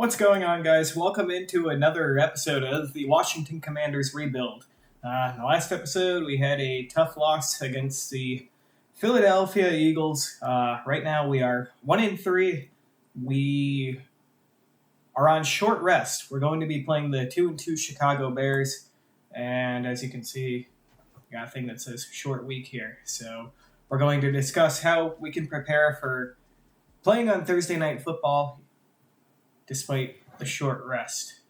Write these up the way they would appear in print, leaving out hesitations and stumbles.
What's going on, guys? Welcome into another episode of the Washington Commanders Rebuild. In the last episode, we had a tough loss against the Philadelphia Eagles. Right now, we are 1-3. We are on short rest. We're going to be playing the 2-2 Chicago Bears, and as you can see, we got a thing that says short week here. So we're going to discuss how we can prepare for playing on Thursday Night Football despite the short rest.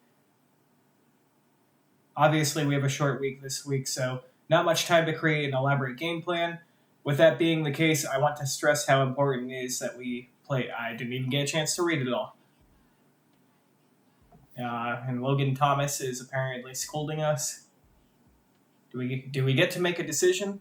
Obviously, we have a short week this week, so not much time to create an elaborate game plan. With that being the case, I want to stress how important it is that we play. I didn't even get a chance to read it all. And Logan Thomas is apparently scolding us. Do we get to make a decision?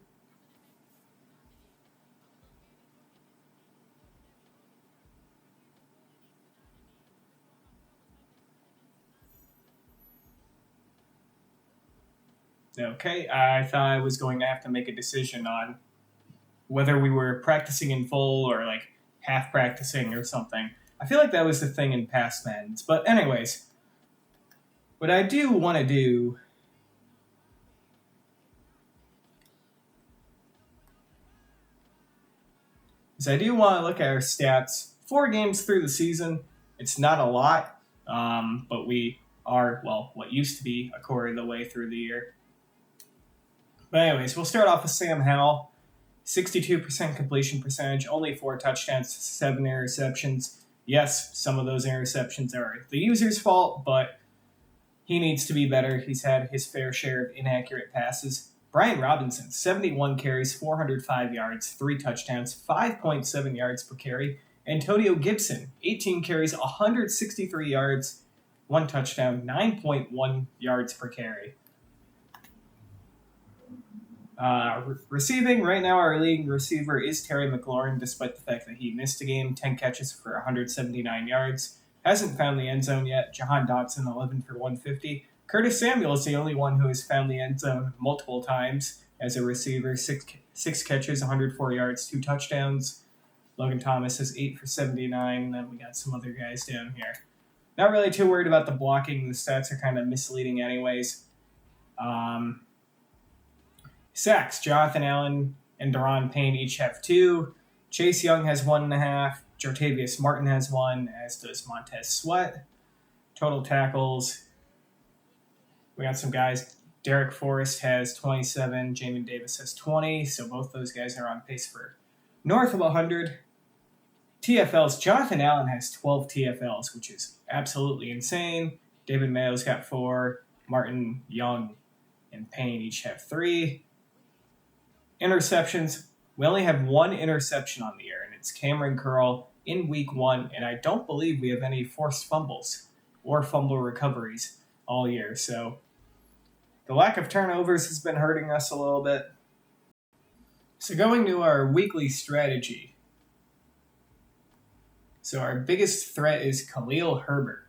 Okay, I thought I was going to have to make a decision on whether we were practicing in full or like half practicing or something. I feel like that was the thing in past Maddens. But anyways, what I do want to do is I do want to look at our stats. 4 games through the season, it's not a lot, but we are, what used to be a quarter of the way through the year. But anyways, we'll start off with Sam Howell. 62% completion percentage, only 4 touchdowns, 7 interceptions. Yes, some of those interceptions are the user's fault, but he needs to be better. He's had his fair share of inaccurate passes. Brian Robinson, 71 carries, 405 yards, 3 touchdowns, 5.7 yards per carry. Antonio Gibson, 18 carries, 163 yards, 1 touchdown, 9.1 yards per carry. Receiving, right now our leading receiver is Terry McLaurin, despite the fact that he missed a game, 10 catches for 179 yards. Hasn't found the end zone yet. Jahan Dotson, 11 for 150. Curtis Samuel is the only one who has found the end zone multiple times as a receiver, 6 catches, 104 yards, 2 touchdowns. Logan Thomas is 8 for 79, and then we got some other guys down here. Not really too worried about the blocking. The stats are kind of misleading anyways. Sacks, Jonathan Allen and Daron Payne each have 2. Chase Young has 1.5. Jartavius Martin has 1, as does Montez Sweat. Total tackles, we got some guys. Derek Forrest has 27. Jamin Davis has 20. So both those guys are on pace for north of 100. TFLs, Jonathan Allen has 12 TFLs, which is absolutely insane. David Mayo's got 4. Martin, Young, and Payne each have 3. Interceptions, we only have 1 interception on the year, and it's Cameron Curl in week 1, and I don't believe we have any forced fumbles or fumble recoveries all year. So the lack of turnovers has been hurting us a little bit. So going to our weekly strategy. So our biggest threat is Khalil Herbert.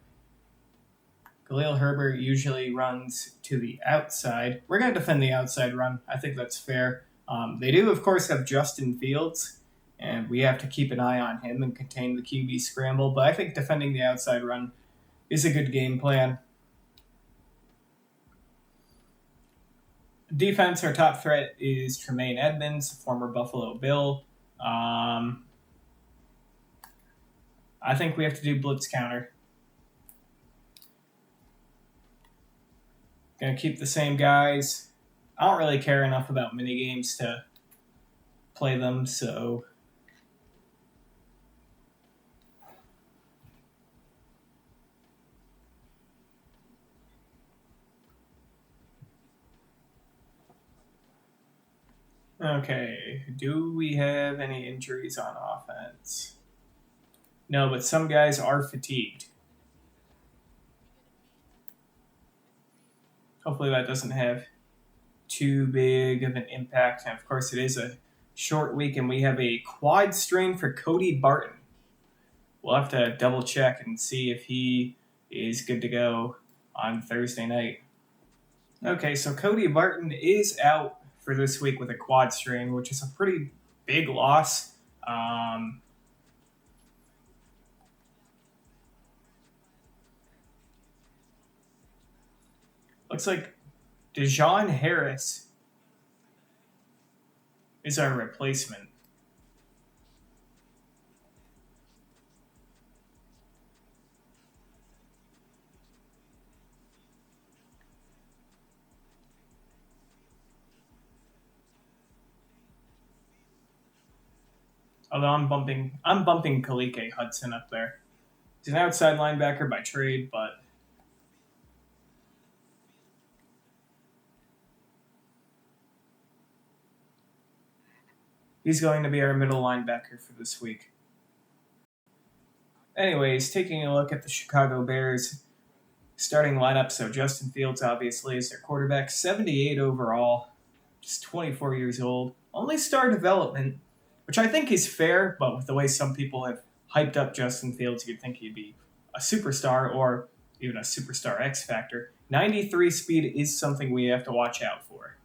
Khalil Herbert usually runs to the outside. We're going to defend the outside run. I think that's fair. They do, of course, have Justin Fields, and we have to keep an eye on him and contain the QB scramble. But I think defending the outside run is a good game plan. Defense, our top threat is Tremaine Edmonds, former Buffalo Bill. I think we have to do blitz counter. Gonna keep the same guys. I don't really care enough about minigames to play them, so okay, do we have any injuries on offense? No, but some guys are fatigued. Hopefully that doesn't have too big of an impact. And of course, it is a short week, and we have a quad strain for Cody Barton. We'll have to double check and see if he is good to go on Thursday night. Okay, so Cody Barton is out for this week with a quad strain, which is a pretty big loss. Looks like Dejon Harris is our replacement. Although I'm bumping Kalike Hudson up there. He's an outside linebacker by trade, but he's going to be our middle linebacker for this week. Anyways, taking a look at the Chicago Bears starting lineup. So Justin Fields obviously is their quarterback, 78 overall, just 24 years old. Only star development, which I think is fair, but with the way some people have hyped up Justin Fields, you'd think he'd be a superstar or even a superstar X factor. 93 speed is something we have to watch out for.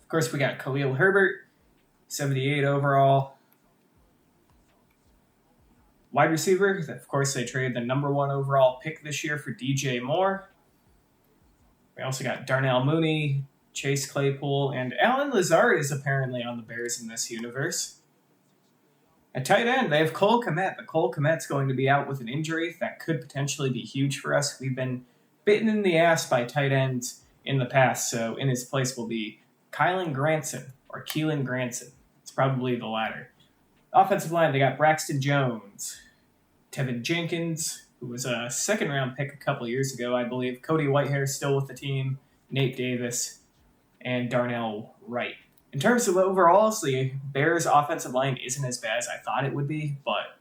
Of course, we got Khalil Herbert, 78 overall. Wide receiver, of course, they traded the number 1 overall pick this year for DJ Moore. We also got Darnell Mooney, Chase Claypool, and Allen Lazard is apparently on the Bears in this universe. At tight end, they have Cole Kmet, but Cole Kmet's going to be out with an injury that could potentially be huge for us. We've been bitten in the ass by tight ends in the past, so in his place will be Keelan Granson. It's probably the latter. Offensive line, they got Braxton Jones, Tevin Jenkins, who was a second-round pick a couple years ago, I believe. Cody Whitehair still with the team, Nate Davis, and Darnell Wright. In terms of overalls, the Bears' offensive line isn't as bad as I thought it would be, but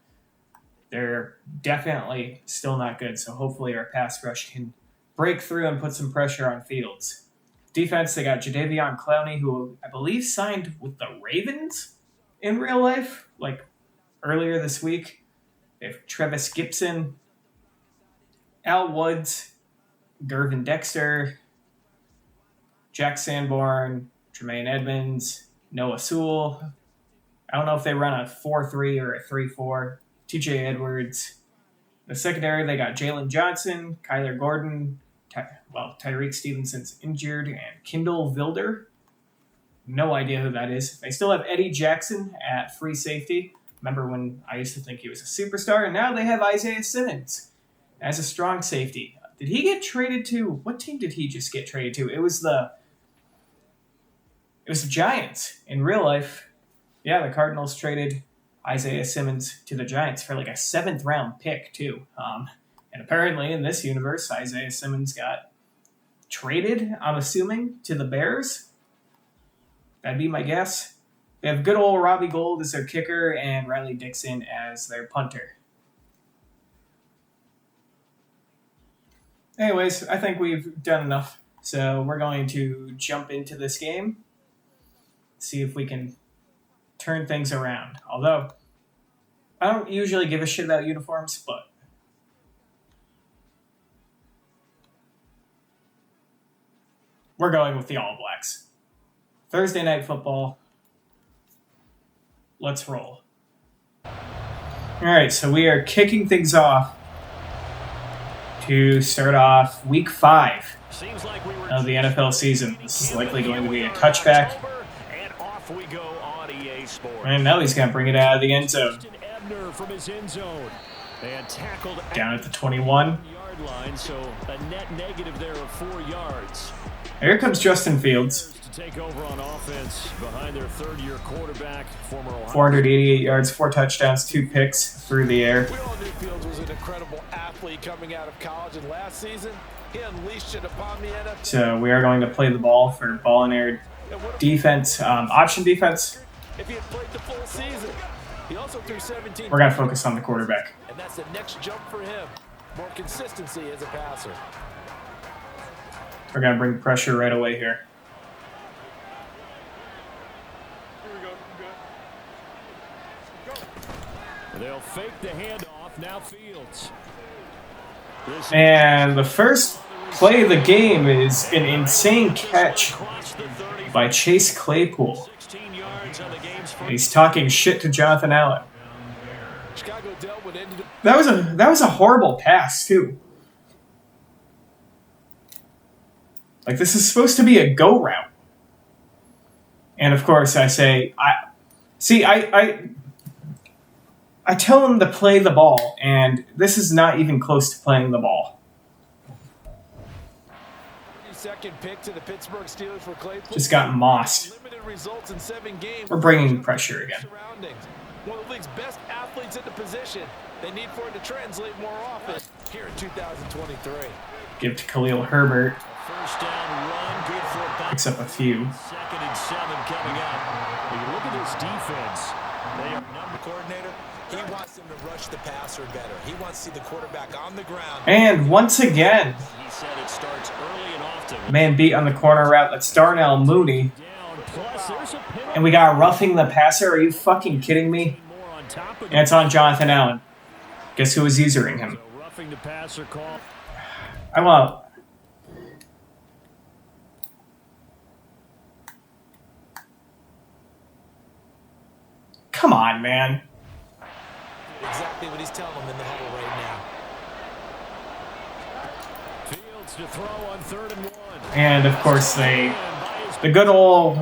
they're definitely still not good, so hopefully our pass rush can break through and put some pressure on Fields. Defense, they got Jadeveon Clowney, who I believe signed with the Ravens in real life, like earlier this week. They have Travis Gibson, Al Woods, Gervin Dexter, Jack Sanborn, Tremaine Edmonds, Noah Sewell. I don't know if they run a 4-3 or a 3-4. TJ Edwards. The secondary, they got Jalen Johnson, Kyler Gordon, Tyreek Stevenson's injured, and Kindle Vilder. No idea who that is. They still have Eddie Jackson at free safety. Remember when I used to think he was a superstar, and now they have Isaiah Simmons as a strong safety. Did he get traded to? What team did he just get traded to? It was the Giants in real life. Yeah, the Cardinals traded Isaiah Simmons to the Giants for like a 7th round pick too. And apparently in this universe, Isaiah Simmons got traded, I'm assuming, to the Bears. That'd be my guess. They have good old Robbie Gould as their kicker and Riley Dixon as their punter. Anyways, I think we've done enough. So we're going to jump into this game. See if we can turn things around. Although, I don't usually give a shit about uniforms, but we're going with the All Blacks. Thursday Night Football. Let's roll. All right, so we are kicking things off to start off Week 5 of the NFL season. This is likely going to be a touchback. And now he's going to bring it out of the end zone. Down at the 21. Here comes Justin Fields. Take over on offense behind their third-year quarterback, former 488 yards, 4 touchdowns, 2 picks through the air. We all knew Fields was an incredible athlete coming out of college, and last season he unleashed it upon the NFL. So we are going to play the ball for ball and air defense, option defense. If he had played the full season, he also threw 17. We're going to focus on the quarterback. And that's the next jump for him. More consistency as a passer. We're going to bring pressure right away here. They'll fake the handoff. Now Fields. And the first play of the game is an insane catch by Chase Claypool. He's talking shit to Jonathan Allen. That was a horrible pass too. Like, this is supposed to be a go route. And of course, I say, I tell him to play the ball, and this is not even close to playing the ball. Second pick to the Pittsburgh Steelers for Claypool. Just got mossed. Limited results in 7 games. We're bringing pressure again. One of the league's best athletes at the position. They need for it to translate more often here in 2023. Give to Khalil Herbert. First down run, good for about Picks up a few. 2nd and 7 coming up. When you look at this defense, they are number coordinator. He wants them to rush the passer better. He wants to see the quarterback on the ground. And once again, he said it starts early and often. Man beat on the corner route. That's Darnell Mooney. And we got roughing the passer. Are you fucking kidding me? And it's on Jonathan Allen. Guess who was using him? Roughing the passer call. I want. Come on, man. Exactly what he's telling them in the huddle right now. Fields to throw on 3rd and 1. And of course the good old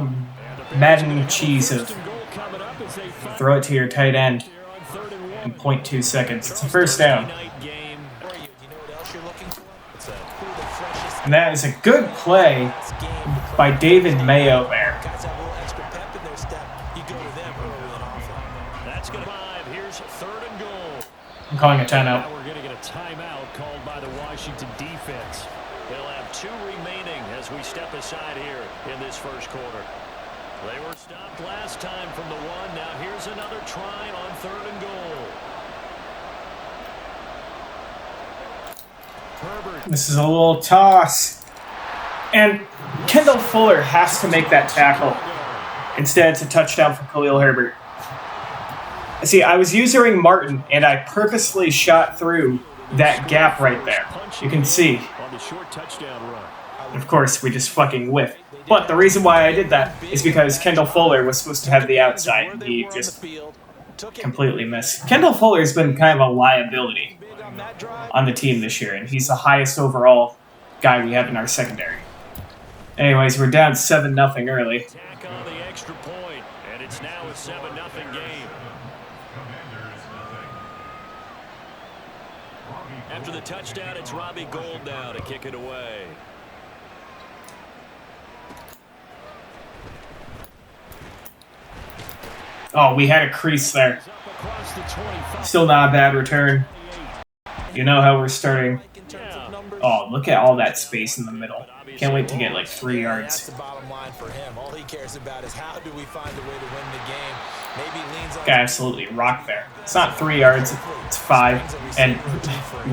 Madden cheese of throw it to your tight end in 0.2 seconds. It's a first down. And that is a good play by David Mayo there. That's going to 5. Here's 3rd and goal. I'm calling a timeout. Now we're going to get a timeout called by the Washington defense. They'll have 2 remaining as we step aside here in this first quarter. They were stopped last time from the 1. Now here's another try on 3rd and goal. Herbert. This is a little toss. And Kendall Fuller has to make that tackle. Instead, it's a touchdown for Khalil Herbert. See, I was using Martin, and I purposely shot through that gap right there. You can see. On the short touchdown run. Of course, we just fucking whiffed. But the reason why I did that is because Kendall Fuller was supposed to have the outside, and he just completely missed. Kendall Fuller has been kind of a liability on the team this year, and he's the highest overall guy we have in our secondary. Anyways, we're down 7-0 early. Tack on the extra point, and it's now a 7-0 game. After the touchdown, it's Robbie Gould now to kick it away. Oh, we had a crease there. Still not a bad return. You know how we're starting. Oh, look at all that space in the middle. Can't wait to get like 3 yards. That's the bottom line for him. All he cares about is how do we find a way to win the game. Maybe leans on Guy absolutely rocked there. It's not 3 yards, it's 5. And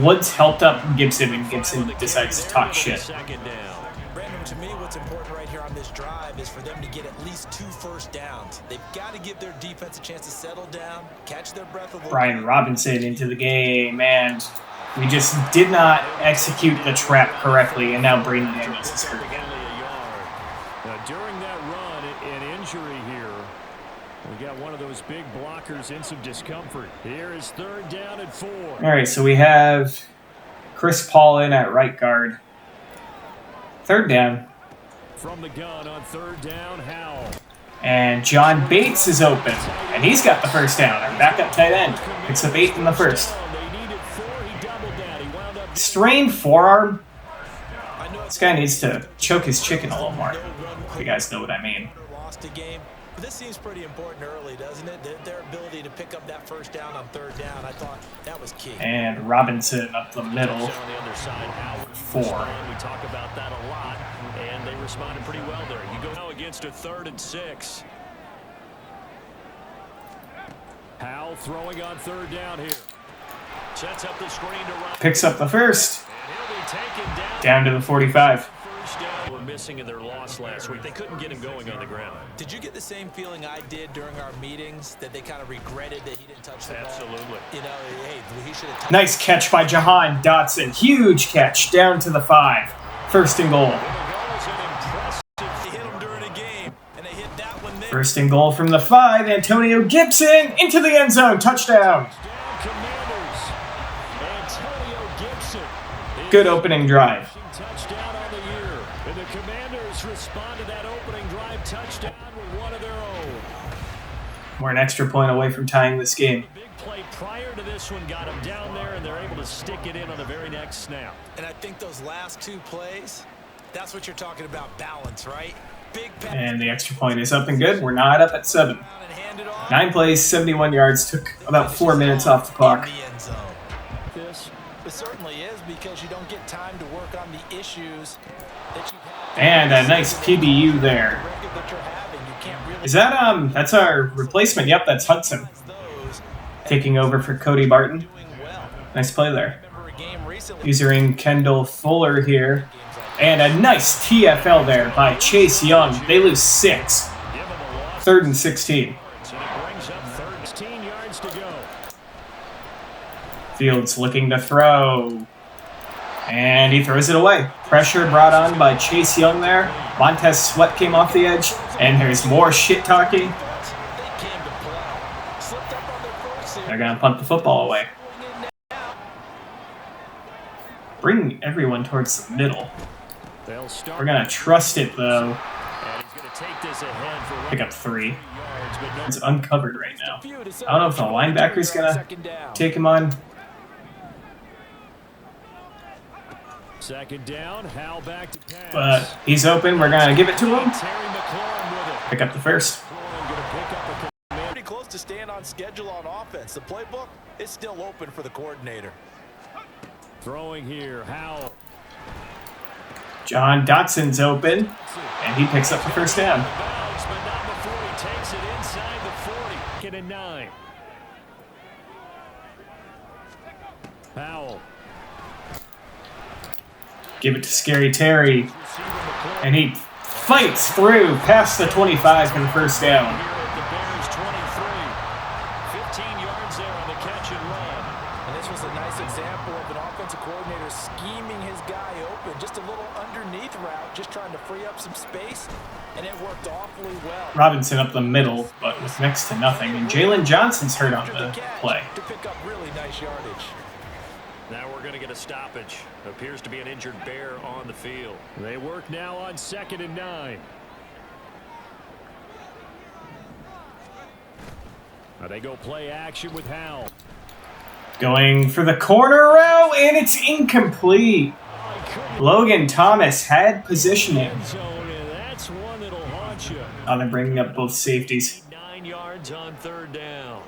Woods helped up Gibson, and Gibson decides to talk shit. Brandon, to me, what's important right here on this drive is for them to get at least 2 first downs. They've got to give their defense a chance to settle down, catch their breath a little. Brian Robinson into the game, and we just did not execute the trap correctly, and now Braden Daniels is hurt again. During that run, an injury here. We got one of those big blockers in some discomfort. Here is 3rd down and 4. All right, so we have Chris Paul in at right guard. 3rd down. From the gun on 3rd down, Howell. And John Bates is open, and he's got the first down. Our backup tight end picks up 8 in the first. Strained forearm. This guy needs to choke his chicken a little more. If you guys know what I mean. This seems pretty important early, doesn't it? Their ability to pick up that first down on 3rd down, I thought that was key. And Robinson up the middle. 4. We talk about that a lot, and they responded pretty well there. You go now against a 3rd and 6. Howell throwing on 3rd down here. Sets up the screen to Robinson. Picks up the first. Down to the 45. Were missing in their loss last week. They couldn't get him going on the ground. Did you get the same feeling I did during our meetings that they kind of regretted that he didn't touch the ball? Absolutely. You know, hey, he should have. Nice catch by Jahan Dotson. Huge catch down to the 5. 1st and goal. They hit him during a game, and they hit that one there. 1st and goal from the 5. Antonio Gibson into the end zone. Touchdown. Good opening drive. Touchdown on the year. And the touchdown with one of their own. We're an extra point away from tying this game. The big play prior to this one got them down there, and they're able to stick it in on the very next snap. And I think those last 2 plays, that's what you're talking about, balance, right? Big pass. And the extra point is up and good. We're not up at 7. 9 plays, 71 yards. Took about 4 minutes off the clock. In the end zone. This it certainly is because you don't get time to work on the issues that you have. And a nice PBU there. Is that, that's our replacement? Yep, that's Hudson. Taking over for Cody Barton. Nice play there. Using Kendall Fuller here. And a nice TFL there by Chase Young. They lose 6. 3rd and 16. Fields looking to throw. And he throws it away. Pressure brought on by Chase Young there. Montez Sweat came off the edge. And there's more shit talking. They're going to punt the football away. Bring everyone towards the middle. We're going to trust it, though. Pick up 3. It's uncovered right now. I don't know if the linebacker's going to take him on. Second down, Hal back to pass. But he's open. We're going to give it to him. Pick up the first. Pretty close to staying on schedule on offense. The playbook is still open for the coordinator. Throwing here, Howell. John Dotson's open, and he picks up the first down. Takes it inside the 40. Get a 9. Howell. Give it to Scary Terry, and he fights through past the 25 for the first down. The Bears 23. 15 yards there on the catch and run. And this was a nice example of an offensive coordinator scheming his guy open. Just a little underneath route, just trying to free up some space, and it worked awfully well. Robinson up the middle, but with next to nothing. And Jalen Johnson's hurt on the play. To pick up really nice yardage. Now we're going to get a stoppage. Appears to be an injured Bear on the field. They work now on 2nd and 9. Now they go play action with Howell. Going for the corner route, and it's incomplete. Logan Thomas had positioning. That's one that'll haunt you. Oh, they're bringing up both safeties. 9 yards on 3rd down.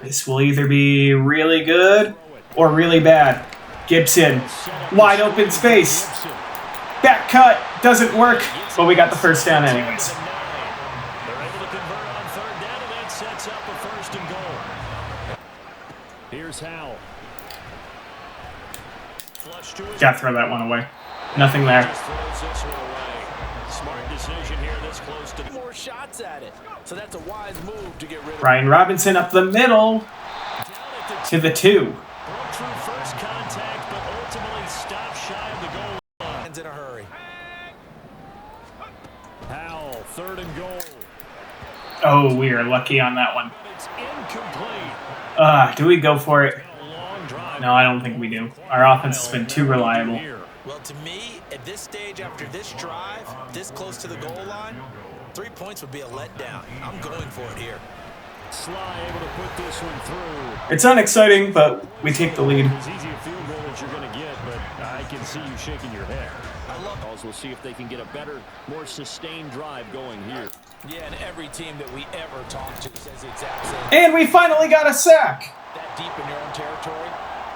This will either be really good or really bad. Gibson, wide open space. Back cut, doesn't work, but we got the first down anyways. They're able to convert on 3rd down, and that sets up a 1st and goal. Here's Howell. Gotta throw that one away. Nothing there. Just throws this one away. Smart decision here this close to More shots at it. So that's a wise move to get rid of. Ryan Robinson up the middle to the 2. broke through first contact, but ultimately stopped shy of the goal line. In a hurry. Howell, 3rd and goal. Oh, we are lucky on that one. It's incomplete. Do we go for it? A long drive. No, I don't think we do. Our offense has been too reliable. Well, to me, at this stage, after this drive, this close to the goal line, 3 points would be a letdown. I'm going for it here. Sly able to put this one through. It's unexciting, but we take the lead. As easy a field goal as you're going to get, but I can see you shaking your head. I love it. We'll see if they can get a better, more sustained drive going here. Yeah, and every team that we ever talk to says the exact same. And we finally got a sack. That deep in your own territory,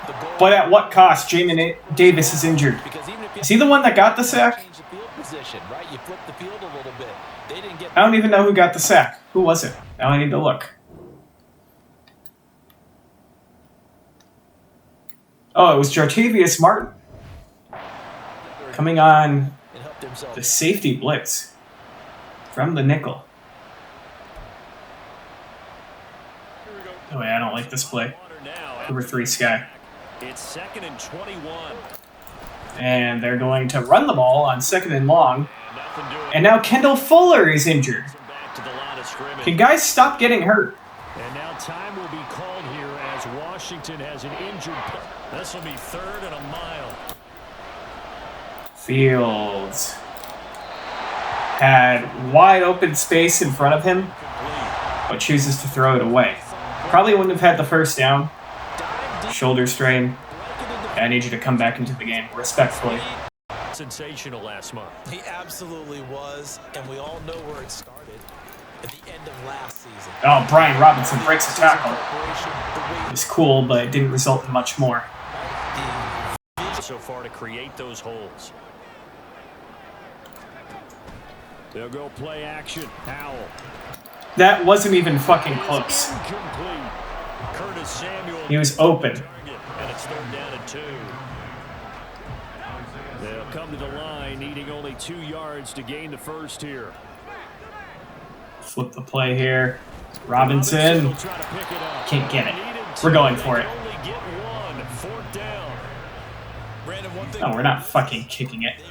the goal. But at what cost? Jamin Davis is injured. Because even if Is he the one that got the sack? change the field position, right? You flip the field a little bit. They didn't get. I don't even know who got the sack. Who was it? Now I need to look. Oh, it was Jartavius Martin. Coming on It helped himself. the safety blitz from the nickel. Oh, wait, I don't like this play. Over 3 Sky. It's 2nd and 21. And they're going to run the ball on 2nd and long. Nothing doing. And now Kendall Fuller is injured. Back to the line of scrimmage. Can guys stop getting hurt? And now time will be called here as Washington has an injured. This will be 3rd and a mile. Fields. had wide open space in front of him, but chooses to throw it away. Probably wouldn't have had the first down. Shoulder strain. I need you to come back into the game respectfully. Sensational last month. He absolutely was, and we all know where it started at the end of last season. Oh, Brian Robinson breaks a tackle. It was cool, but it didn't result in much more. So far to create those holes. They'll go play action. Howell. That wasn't even fucking close. Incomplete. Curtis Samuel. He was open. And it's 3rd down and 2. They'll come to the line, needing only 2 yards to gain the first here. Flip the play here. Robinson. will try to pick it up. Can't get it. We're going for it. Only get 1. 4th down. Brandon, one thing No, we're not fucking kicking it.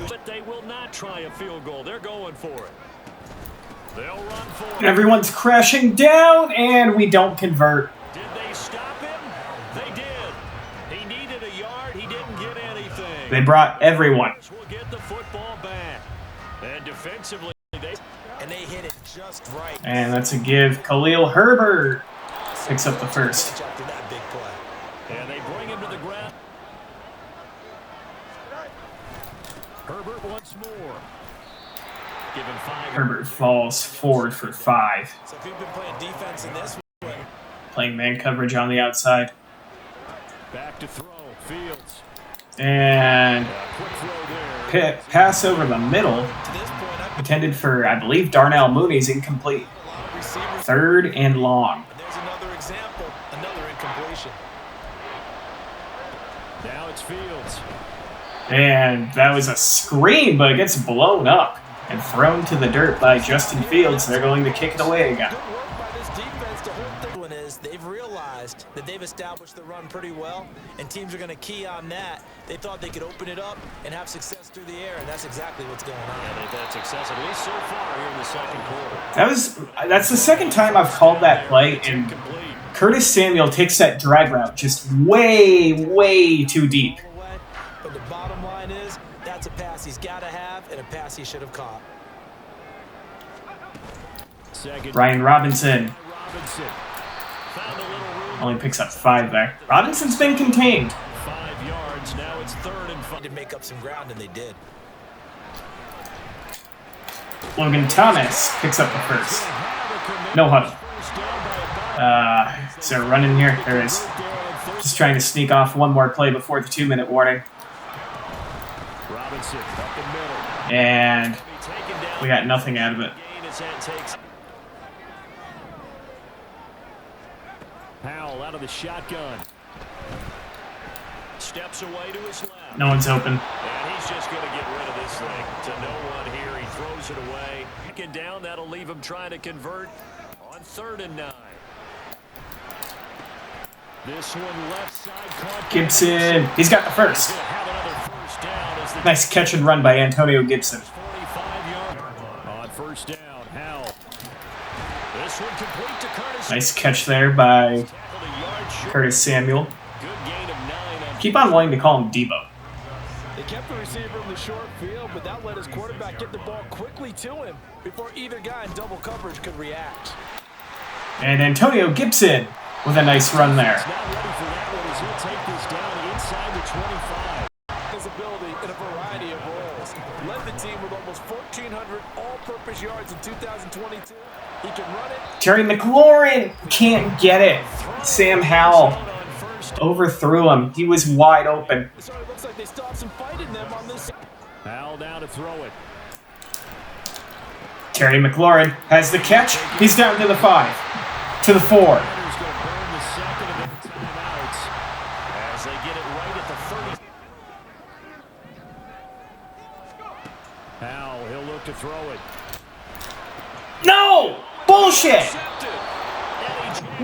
But they will not try a field goal. They're going for it. They'll run for it. Everyone's crashing down, and we don't convert. Did they stop him? They did. He needed a yard. He didn't get anything. They brought everyone. Will get the football back. And defensively, they hit it just right. And that's a give. Khalil Herbert picks up the first. After that big play. And they bring him to the ground. Herbert once more. Give him 5. Herbert falls forward for 5. So if you've been playing defense in this one, Playing man coverage on the outside. Back to throw. Fields. And Quick throw there. pass over the middle. to this point, I've Intended for, I believe, Darnell Mooney's incomplete. been receivers. 3rd and long. And there's another example, another incompletion. Now it's Fields. And that was a screen, but it gets blown up and thrown to the dirt by Justin Fields. They're going to kick it away again. Good work by this defense to hold the one is they've realized that they've established the run pretty well, and teams are going to key on that. They thought they could open it up and have success through the air, and that's exactly what's going on. And they've had success at least so far here in the second quarter. That's the second time I've called that play, and Complete. Curtis Samuel takes that drag route just way too deep. But the bottom line is that's a pass he's got to have and a pass he should have caught. Second. Ryan Robinson Robinson. Found a little room. only picks up 5 there. Robinson's been contained. 5 yards. Now it's 3rd and 5. To make up some ground, and they did. Logan Thomas picks up the first. No huddle. Is there a run in here? There is. Just trying to sneak off one more play before the 2-minute warning. Robinson up the middle. And Taken down. we got nothing out of it. Gain his head takes. Powell out of the shotgun. Steps away to his left. No one's open. And he's just going to get rid of this thing to no one here. He throws it away. Second down, that'll leave him trying to convert on 3rd and 9. This one left side caught. Gibson. He's got the first. He'll have another first down as the Nice catch and run by Antonio Gibson. 45-yard on 1st down. Howell. This one complete to Curtis. Nice catch there by Tackled a yard short. Curtis Samuel. Good gain of 9 on Keep on wanting to call him Debo. They kept the receiver in the short field, but that let his quarterback get the ball quickly to him before either guy in double coverage could react. And Antonio Gibson with a nice run there. Not ready for that one as he'll take this down inside the 25. His ability in a variety of roles. Led the team with almost 1,400 all-purpose yards in 2022. He can run it. Terry McLaurin can't get it. Sam Howell overthrew him. He was wide open. So it looks like they still have some fight in them on this. Howell down to throw it. Terry McLaurin has the catch. He's down to the 5. To the 4. Raiders going to burn the second of their timeouts as they get it right at the 30. Howell, he'll look to throw it. No! Bullshit!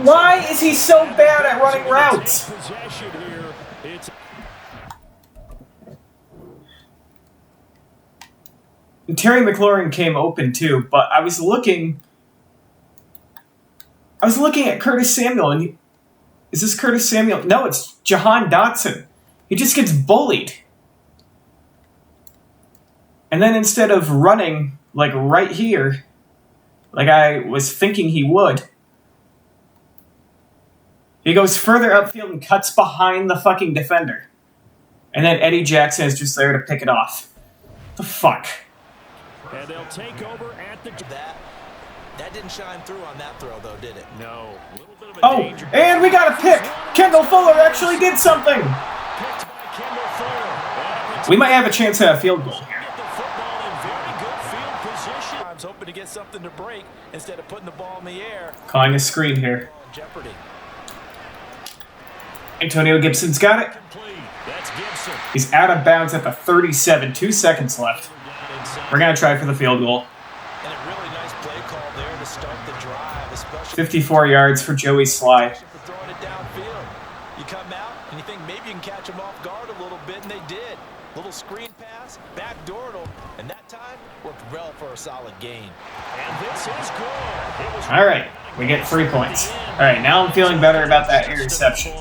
Why is he so bad at running routes? Possession here. It's And Terry McLaurin came open too, but I was looking at Curtis Samuel, and is this Curtis Samuel? No, it's Jahan Dotson. He just gets bullied. And then instead of running like right here, like I was thinking he would. He goes further upfield and cuts behind the fucking defender. And then Eddie Jackson is just there to pick it off. The fuck? And they'll take over at the... That didn't shine through on that throw, though, did it? No. A little bit of a Oh, danger. and we got a pick! Kendall Fuller actually did something! Picked by Kendall Fuller. We might have a chance at a field goal here. Get the football in very good field position. I was hoping to get something to break instead of putting the ball in the air. Calling a screen here. Jeopardy. Antonio Gibson's got it. Complete. That's Gibson. He's out of bounds at the 37. 2 seconds left. Down inside. We're going to try for the field goal. And a really nice play call there to start the drive, especially 54 yards for Joey Sly. for throwing it downfield. You come out and you think maybe you can catch them off guard a little bit, and they did. Little screen pass, backdoored them, and that time worked well for a solid gain. And this is good. It was All right, we get 3 points. All right, now I'm feeling better about that interception.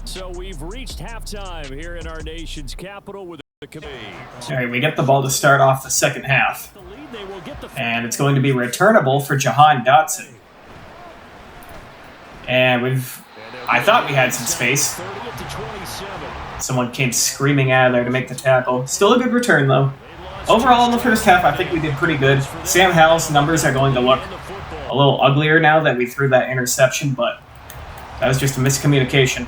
So we've reached halftime here in our nation's capital with the committee. All right, we get the ball to start off the second half. The lead, they will get the And it's going to be returnable for Jahan Dotson. And I thought we had some space. 30-27. Someone came screaming out of there to make the tackle. Still a good return, though. Overall, in the first half, I think we did pretty good. Sam Howell's numbers are going to look a little uglier now that we threw that interception, but that was just a miscommunication.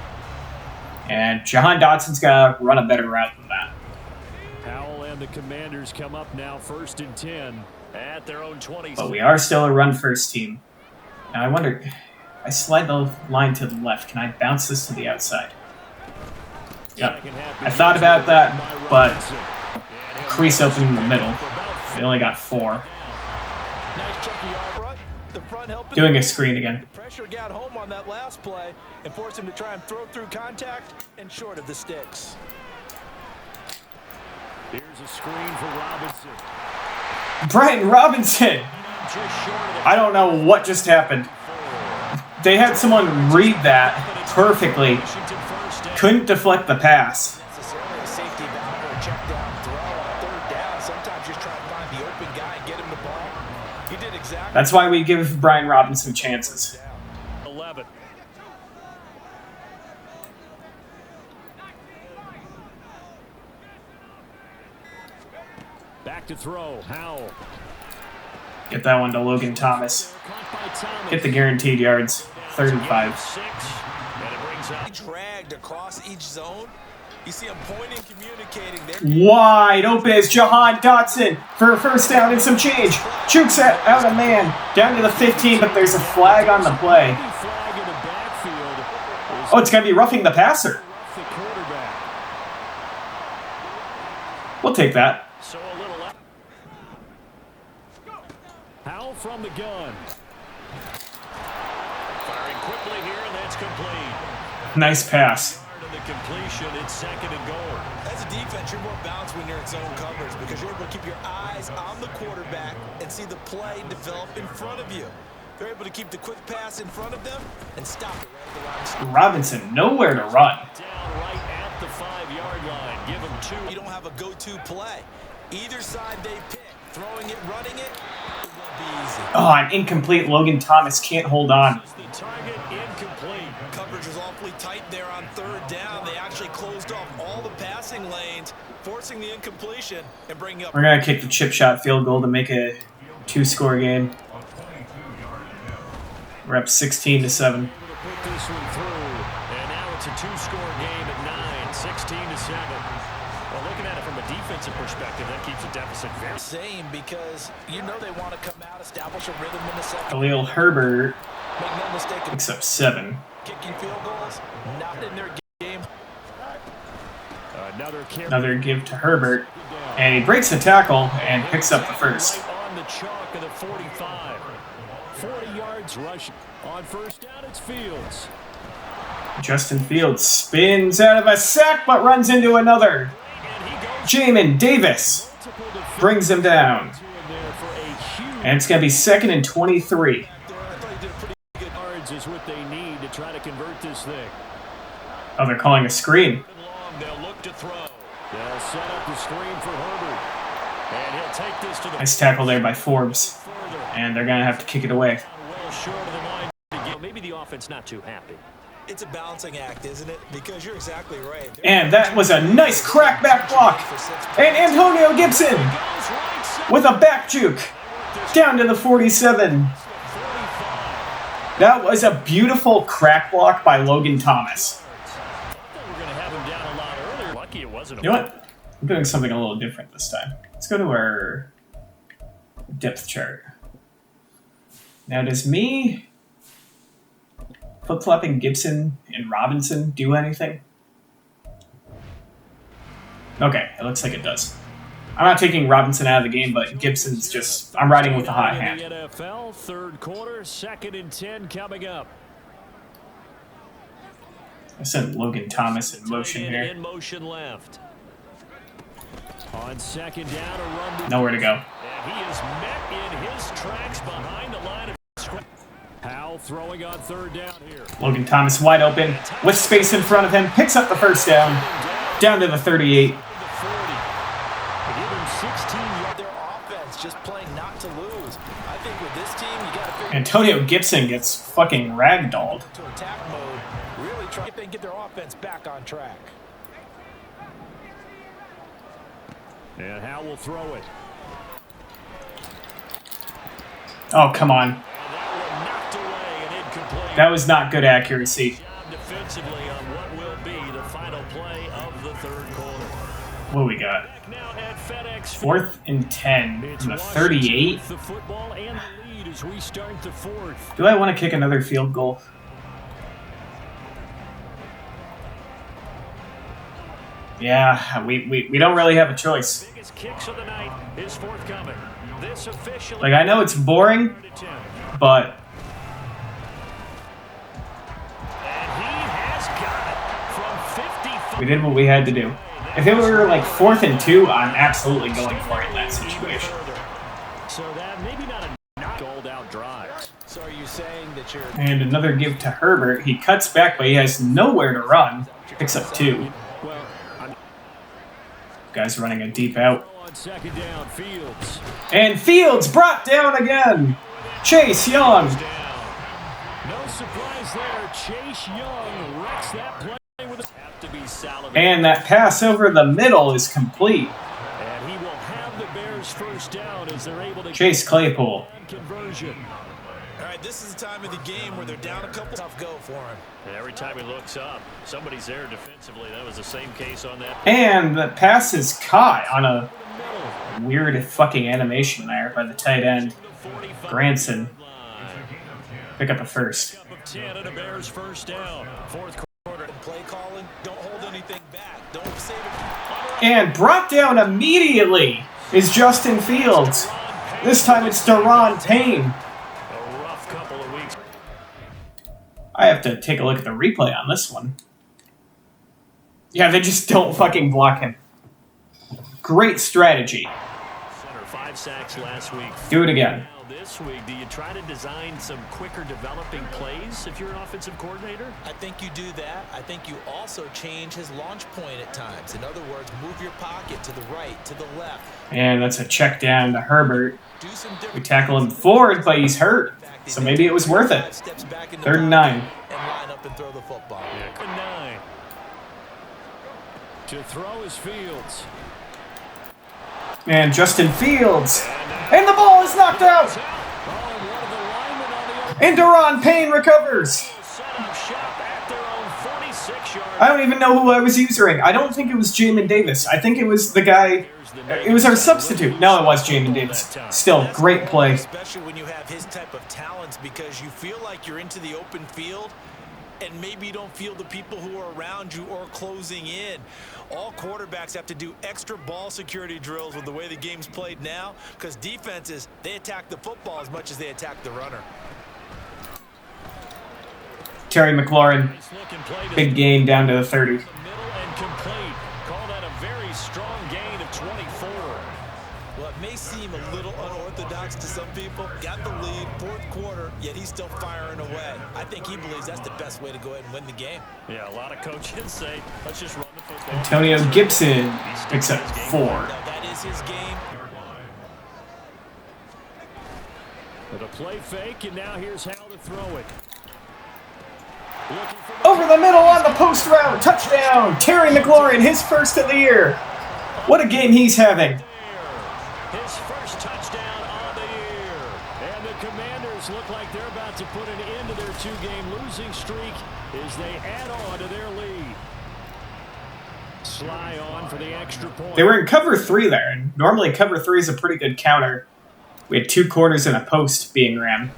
And Jahan Dotson's got to run a better route than that. Howell and the Commanders come up now 1st and 10 at their own 20. But we are still a run-first team. Now, I wonder... I slide the line to the left. Can I bounce this to the outside? Yep. I thought about that, but crease open in the middle. We only got 4. Nice chunky yard run. The front helping Doing a screen again. The pressure got home on that last play and forced him to try and throw through contact and short of the sticks. Here's a screen for Robinson. Brian Robinson! Just short of the I don't know what just happened. They had someone read that perfectly. Washington first down. Couldn't deflect the pass. Necessarily a safety valve or a check down throw on 3rd down. Sometimes just try to find the open guy and get him the ball. He did exactly. That's why we give Brian Robinson chances. 11. Back to throw. Howell. Get that one to Logan Thomas. Caught by Thomas. Get the guaranteed yards. 35. 6. And it brings up. Dragged across each zone. You see him pointing, communicating. There. Wide open is Jahan Dotson for a first down and some change. Jukes out a man down to the 15, but there's a flag on the play. Flag in the backfield. Oh, it's going to be roughing the passer. The quarterback. We'll take that. So a little left. Howell from the gun. Firing quickly here, and that's complete. Nice pass. To the completion, it's 2nd and goal. As a defense, you're more balanced when you're in zone coverage because you're able to keep your eyes on the quarterback and see the play develop in front of you. They're able to keep the quick pass in front of them and stop it right at the line of scrimmage. Robinson, nowhere to run. Down right at the 5-yard line. Give him 2. You don't have a go-to play. Either side they pick, throwing it, running it, it won't be easy. Oh, an incomplete. Logan Thomas can't hold on. The target incomplete. Coverage was awfully tight there on 3rd down. They actually closed off all the passing lanes, forcing the incompletion and bringing up. We're going to kick the chip shot field goal to make a 2-score game. We're up 16-7. To put this one through, and now it's a 2-score game at 9, 16-7. Well, looking at it from a defensive perspective, that keeps the deficit very Same because you know they want to come out, establish a rhythm in the second. Khalil Herbert Make no mistake, picks up 7. kicking field goals, not in their game. Another carry. Another give to Herbert. And he breaks the tackle and picks up the first. Right on the chalk of the 45. 40 yards rushing. On 1st down, it's Fields. Justin Fields spins out of a sack but runs into another. And he goes Jamin Davis multiple defenders brings him down. in there for a huge And it's going to be 2nd and 23. I thought he did a pretty good. yards is what they need to try to convert this thing. Oh, they're calling a screen. Long, they'll look to throw. They'll set up the screen for Herbert. And he'll take this to the Nice tackle there by Forbes. And they're going to have to kick it away. well short of the line again. Maybe the offense not too happy. It's a balancing act, isn't it? Because you're exactly right. And that was a nice crackback block. And Antonio Gibson with a back juke down to the 47. That was a beautiful crack block by Logan Thomas. We're going to have him down a lot earlier. Lucky it wasn't. You know what? I'm doing something a little different this time. Let's go to our depth chart. Now, does me flip-flopping Gibson and Robinson do anything? Okay, it looks like it does. I'm not taking Robinson out of the game, but Gibson's just... I'm riding with the hot hand. The NFL, third quarter, 2nd and 10 coming up. I sent Logan Thomas in motion here. In motion left. On 2nd down, a run. Nowhere to go. And he is met in his tracks behind the line of scrimmage. Powell throwing on 3rd down here. Logan Thomas wide open with space in front of him. Picks up the first down. Down to the 38. Their offense just playing not to lose. I think with this team, you got to figure Antonio Gibson gets fucking ragdolled. to attack mode. Really try if they can get their offense back on track. And Howell will throw it. Oh, come on. And that one knocked away and incomplete. That was not good accuracy. Job defensively on what will be the final play of the 3rd quarter. What do we got? Back now at FedEx. 4th and 10 It's from the Washington 38. with the football and the lead as we start the 4th. Do I want to kick another field goal? Yeah, we don't really have a choice. Biggest kicks of the night is forthcoming. This officially. Like, I know it's boring, And but he has got it from 50. we did what we had to do. If it were like 4th and 2, I'm absolutely going for it in that situation. So that maybe not a not gold out drive. So are you saying that you're And another give to Herbert. He cuts back, but he has nowhere to run. Picks up 2. Well, I'm Guys running a deep out. on 2nd down. Fields And Fields brought down again. Chase Young. down. No surprise there. Chase Young wrecks that play with a have to be salivating. And that pass over the middle is complete. And he will have the Bears first down as they're able to Chase Claypool. get conversion. all right? This is the time of the game where they're down a couple. Tough go for him. And every time he looks up, somebody's there defensively. That was the same case on that. And the pass is caught on a weird fucking animation there by the tight end, Granson. Pick up a first. Up of 10 and a Bears first down. 4th quarter. Play calling. Don't hold anything back. Don't save it. And brought down immediately is Justin Fields. This time it's Daron Payne. A rough couple of weeks. I have to take a look at the replay on this one. Yeah, they just don't fucking block him. Great strategy. Center 5 sacks last week. Do it again. Now this week, do you try to design some quicker developing plays if you're an offensive coordinator? I think you do that. I think you also change his launch point at times. In other words, move your pocket to the right, to the left. And that's a check down to Herbert. Do some We different tackle him forward, but he's hurt. So maybe it was worth it. steps back in the 3rd and pocket 9. and line up and throw the football. Yeah, good 9. To throw is Fields. And Justin Fields. And the ball is knocked out. And Daron Payne recovers. Set up shop at their own 46-yard. I don't even know who I was using. I don't think it was Jamin Davis. I think it was the guy. It was our substitute. No, it was Jamin Davis. Still, great play. Especially when you have his type of talents, because you feel like you're into the open field and maybe you don't feel the people who are around you or closing in. All quarterbacks have to do extra ball security drills with the way the game's played now, because defenses, they attack the football as much as they attack the runner. Terry McLaurin. Nice looking play to Big gain down to the 30. the middle and complete. Call that a very strong gain of 24. Well, it may seem a little unorthodox to some people. Got the lead, 4th quarter, yet he's still firing away. I think he believes that's the best way to go ahead and win the game. Yeah, a lot of coaches say, let's just run the football. Antonio Gibson picks up 4. Now, that is his game. The play fake, and now here's how to throw it. Over the middle on the post route. Touchdown. Terry McLaurin, his first of the year. What a game he's having. His first touchdown on the year. And the Commanders look like they're about to put an end to their 2-game losing streak as they add on to their lead. Sly on for the extra point. They were in cover 3 there, and normally cover 3 is a pretty good counter. We had 2 corners and a post being ran.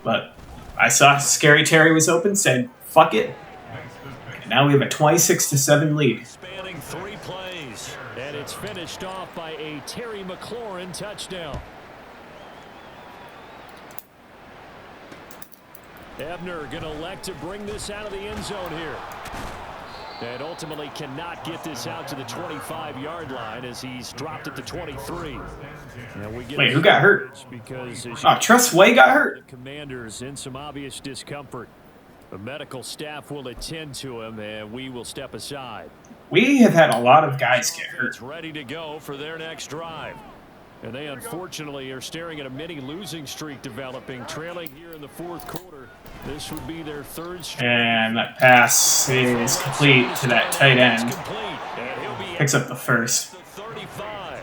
But I saw Scary Terry was open, said, fuck it. And now we have a 26-7 lead. Spanning 3 plays, and it's finished off by a Terry McLaurin touchdown. Ebner going to elect to bring this out of the end zone here. And ultimately cannot get this out to the 25-yard line as he's dropped it to 23. Wait, who got hurt? Because Tress Way got hurt. The Commanders in some obvious discomfort. The medical staff will attend to him, and we will step aside. We have had a lot of guys get hurt. It's ready to go for their next drive. And they unfortunately are staring at a mini losing streak developing, trailing here in the 4th quarter. This would be their 3rd streak. And that pass is complete to that tight end. Picks up the first. 35.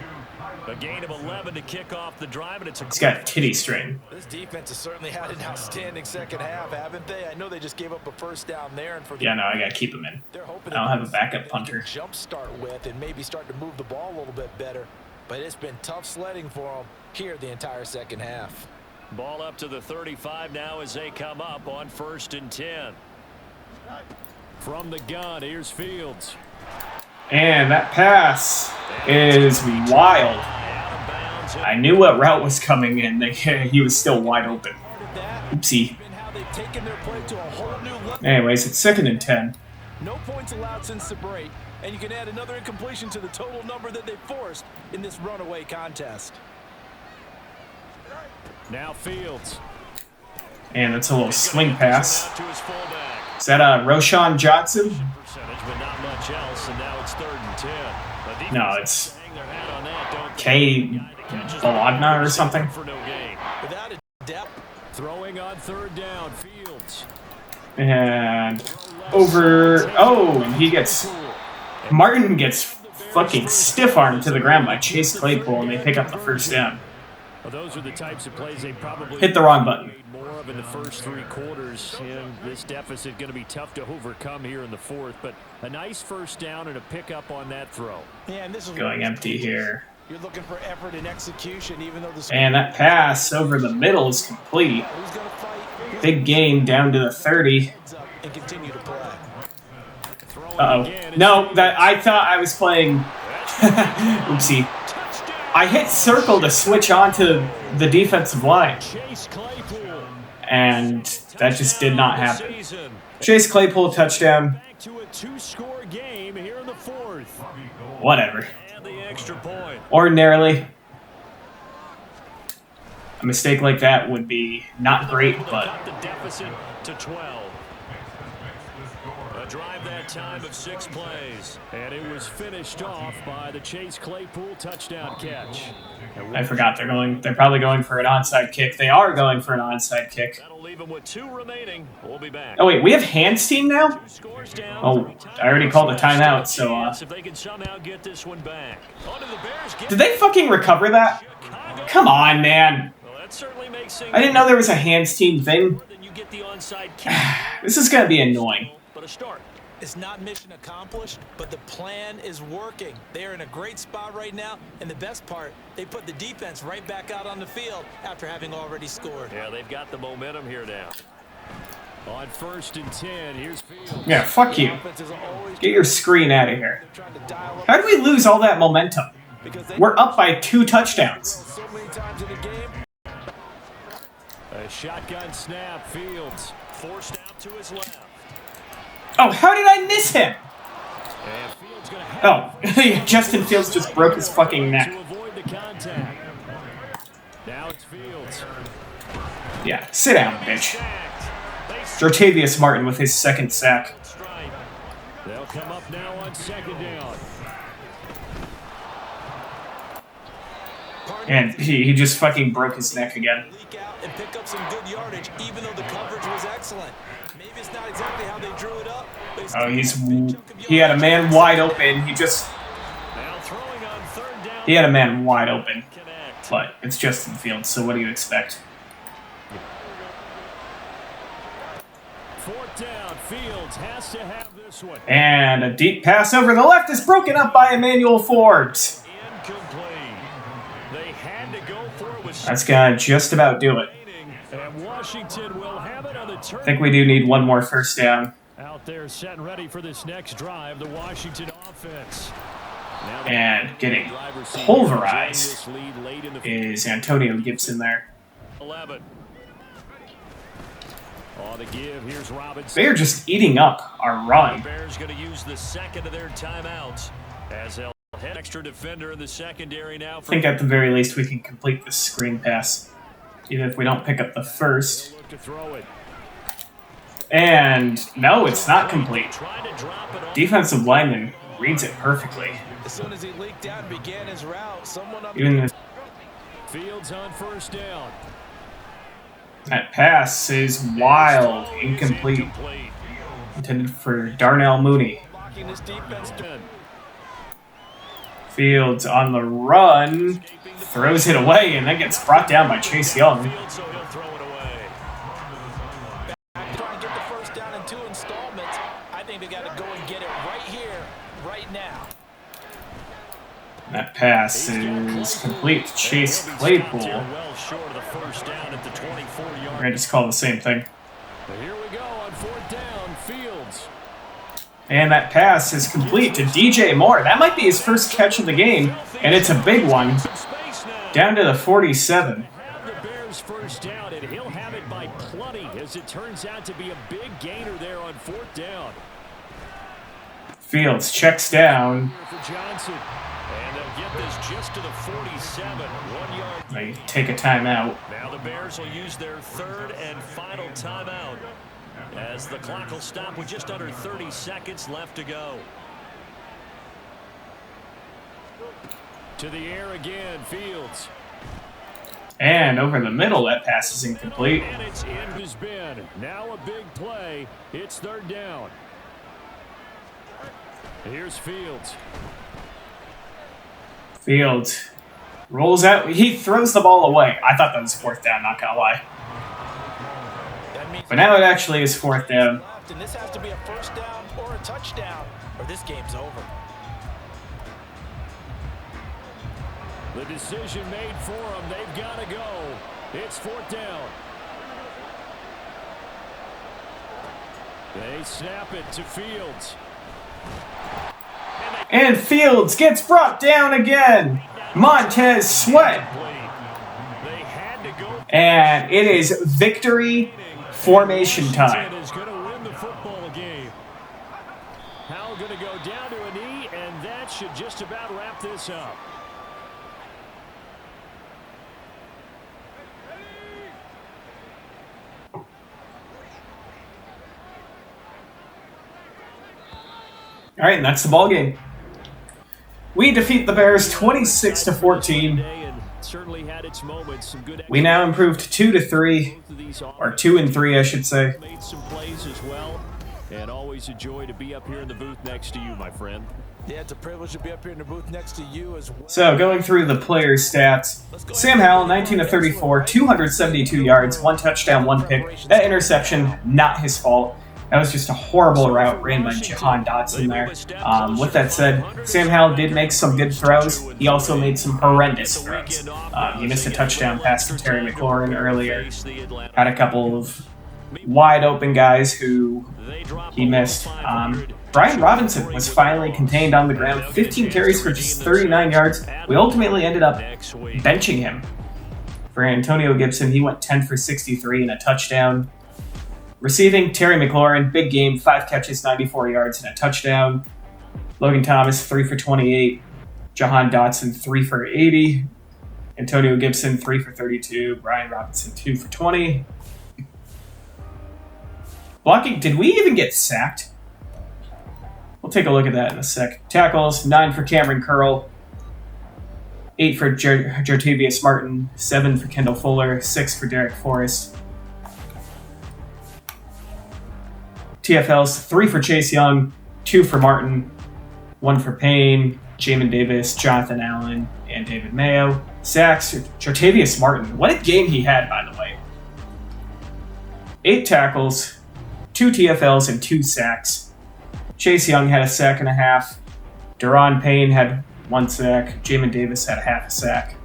A gain of 11 to kick off the drive, and it's He's got a titty strain. This defense has certainly had an outstanding second half, haven't they? I know they just gave up a first down there, and for Yeah, no, I gotta keep him in. I don't have a backup punter. Jump start with and maybe start to move the ball a little bit better. But it's been tough sledding for them here the entire second half. Ball up to the 35 now as they come up on 1st and 10. From the gun, here's Fields. And that pass is wild. I knew what route was coming in. He was still wide open. Oopsie. Anyways, it's 2nd and 10. No points allowed since the break, and you can add another incompletion to the total number that they forced in this runaway contest. Now Fields. And it's a little swing pass. Is that Roshan Johnson? But not much else, and now it's 3rd and 10. No, it's K. Bologna or something. Without a depth. Throwing on 3rd down, Fields. And over. Oh, and he gets. Martin gets fucking stiff-armed to the ground by Chase Claypool, and they pick up the first down. Well, those are the types of plays they probably hit the wrong button. More of in the first 3 quarters, and this deficit going to be tough to overcome here in the 4th. But a nice first down and a pickup on that throw. Yeah, and this is going empty here. You're looking for effort and execution, even though the and that pass over the middle is complete. Big gain down to the 30. And continue to play. Uh-oh. No, that I thought I was playing. Oopsie. I hit circle to switch onto the defensive line. And that just did not happen. Chase Claypool touchdown. Whatever. Ordinarily, a mistake like that would be not great, but the deficit to 12. A drive that time of 6 plays, and it was finished off by the Chase Claypool touchdown catch. I forgot they're probably going for an onside kick. They are going for an onside kick. That'll leave them with 2 remaining. We'll be back. Oh wait, we have Hans team now? Oh, I already called a timeout, so if they can somehow get this one back. Did they fucking recover that? Come on, man. I didn't know there was a Hans team thing. This is gonna be annoying. But a start. It's not mission accomplished, but the plan is working. They're in a great spot right now, and the best part, they put the defense right back out on the field after having already scored. Yeah, they've got the momentum here now. On 1st and 10, here's Fields. Yeah, fuck you. Get your screen out of here. How did we lose all that momentum? We're up by 2 touchdowns. A shotgun snap, Fields forced out to his left. Oh, how did I miss him? Oh, Justin Fields just broke his fucking neck. Now it's Fields. Yeah, sit down, bitch. Jortavius Martin with his 2nd sack. They'll come up now on 2nd down. And he just fucking broke his neck again. Leak out and pick up some good yardage, even though the coverage was excellent. Maybe it's not exactly how they drew it up. But Oh, he had a man wide open. Now throwing on third down. He had a man wide open. Connect. But it's Justin Fields, so what do you expect? Fourth down. Fields has to have this one. And a deep pass over the left is broken up by Emmanuel Ford. Incomplete. They had to go for it with That's gonna just about do it. and Washington will have it on the turn. I think we do need one more first down. Out there set and ready for this next drive, the Washington offense. Now the And getting wide receiver pulverized joined this lead late in the is Antonio Gibson there. 11. On the give, here's Robinson. They are just eating up our The run. Bears going to use the second of their timeouts as they'll head extra defender in the secondary now. I think at the very least we can complete this screen pass, even if we don't pick up the first. Look to throw it. And no, it's not complete. Trying to drop it off. Defensive lineman reads it perfectly. as soon as he leaked out and began his route, someone up Even if Fields on first down. that pass is wild, incomplete, intended for Darnell Mooney. blocking this defense. Fields on the run, throws it away, and then gets brought down by Chase Young. Fields, so he'll throw it away. Try and get the first down in 2 installments. I think they got to go and get it right here, right now. That pass is complete to Chase Claypool. Well short of the first down at the 24-yard. I just call it the same thing. Here we go on fourth down. Fields. And that pass is complete to DJ Moore. That might be his first catch of the game, and it's a big one. Some space now. Down to the 47. Have the Bears first down, and he'll have it by plenty as it turns out to be a big gainer there on fourth down. Fields checks down. Here for Johnson. And they'll get this just to the 47. 1 yard. They take a timeout. Now the Bears will use their third and final timeout as the clock will stop with just under 30 seconds left to go. To the air again, Fields. And over the middle, that pass is incomplete. And it's in has been. Now a big play. It's third down. Here's Fields. Fields rolls out. He throws the ball away. I thought that was fourth down, not gonna lie. That means But now it actually is fourth down. left, and this has to be a first down or a touchdown, or this game's over. The decision made for them. They've got to go. It's fourth down. They snap it to Fields. And Fields gets brought down again. Montez Sweat. They had to go. And it is victory formation time. Washington is going to win the football game. Howell going to go down to a knee, and that should just about wrap this up. All right, and that's the ball game. We defeat the Bears 26-14. And certainly had its moments. Some good. We now improved 2-3, Both of these or 2-3, I should say. made some plays as well. And always a joy to be up here in the booth next to you, my friend. Yeah, it's a privilege to be up here in the booth next to you as well. So going through the players' stats, Sam Howell, 19-34, 272 yards, 1 touchdown, 1 pick. That interception, not his fault. That was just a horrible route ran by Jahan Dotson there. With that said, Sam Howell did make some good throws. He also made some horrendous throws. He missed a touchdown pass to Terry McLaurin earlier. Had a couple of wide open guys who he missed. Brian Robinson was finally contained on the ground. 15 carries for just 39 yards. We ultimately ended up benching him. For Antonio Gibson, he went 10 for 63 and a touchdown. Receiving, Terry McLaurin, big game, 5 catches, 94 yards, and a touchdown. Logan Thomas, 3 for 28. Jahan Dotson, 3 for 80. Antonio Gibson, 3 for 32. Brian Robinson, 2 for 20. Blocking, did we even get sacked? We'll take a look at that in a sec. Tackles, 9 for Cameron Curl. 8 for Jartavius Martin, 7 for Kendall Fuller, 6 for Derek Forrest. TFLs, 3 for Chase Young, 2 for Martin, 1 for Payne, Jamin Davis, Jonathan Allen, and David Mayo. Sacks, Jartavius Martin. What a game he had, by the way. 8 tackles, 2 TFLs, and 2 sacks. Chase Young had a sack and a half. Daron Payne had 1 sack. Jamin Davis had a half a sack.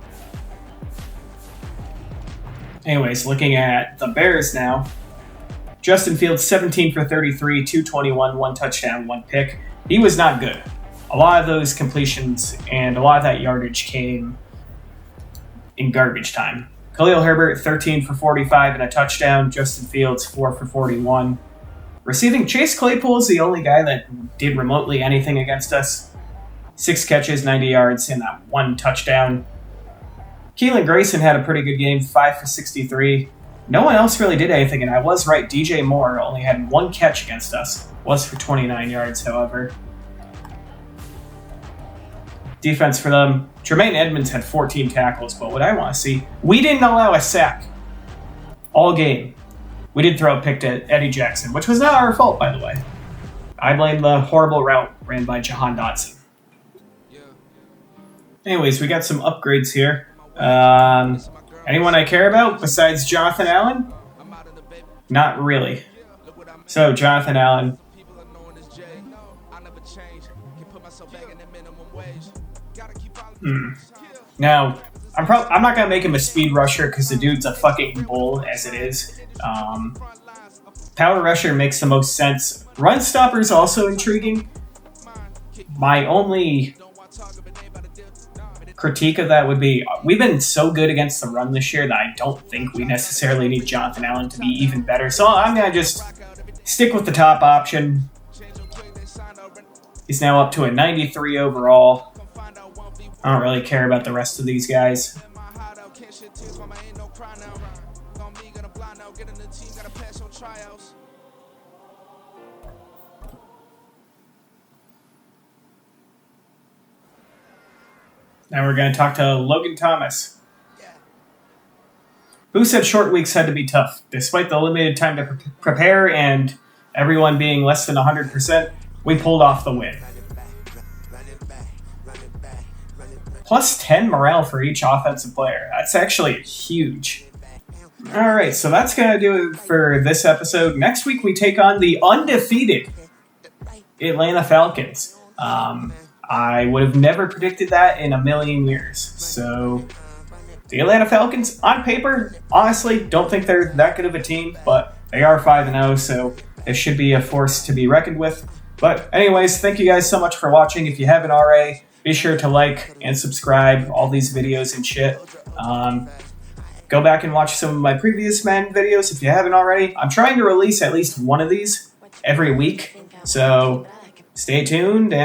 Anyways, looking at the Bears now. Justin Fields, 17 for 33, 221, 1 touchdown, 1 pick. He was not good. A lot of those completions and a lot of that yardage came in garbage time. Khalil Herbert, 13 for 45 and a touchdown. Justin Fields, 4 for 41. Receiving, Chase Claypool is the only guy that did remotely anything against us. 6 catches, 90 yards, and that 1 touchdown. Keelan Grayson had a pretty good game, 5 for 63. No one else really did anything, and I was right. DJ Moore only had 1 catch against us. Was for 29 yards, however. Defense for them. Tremaine Edmonds had 14 tackles, but what I want to see, we didn't allow a sack all game. We did throw a pick to Eddie Jackson, which was not our fault, by the way. I blame the horrible route ran by Jahan Dotson. Anyways, we got some upgrades here. Anyone I care about besides Jonathan Allen? Not really. So, Jonathan Allen. Now, I'm not going to make him a speed rusher because the dude's a fucking bull as it is. Power rusher makes the most sense. Run stopper is also intriguing. My only critique of that would be we've been so good against the run this year that I don't think we necessarily need Jonathan Allen to be even better. So I'm going to just stick with the top option. He's now up to a 93 overall. I don't really care about the rest of these guys. Now we're going to talk to Logan Thomas, who said short weeks had to be tough. Despite the limited time to prepare and everyone being less than 100%, we pulled off the win. Plus 10 morale for each offensive player. That's actually huge. All right, so that's going to do it for this episode. Next week, we take on the undefeated Atlanta Falcons. I would have never predicted that in a million years. So, the Atlanta Falcons, on paper, honestly, don't think they're that good of a team, but they are 5-0, so they should be a force to be reckoned with. But anyways, thank you guys so much for watching. If you haven't already, be sure to like and subscribe all these videos and shit. Go back and watch some of my previous Madden videos if you haven't already. I'm trying to release at least one of these every week, so stay tuned and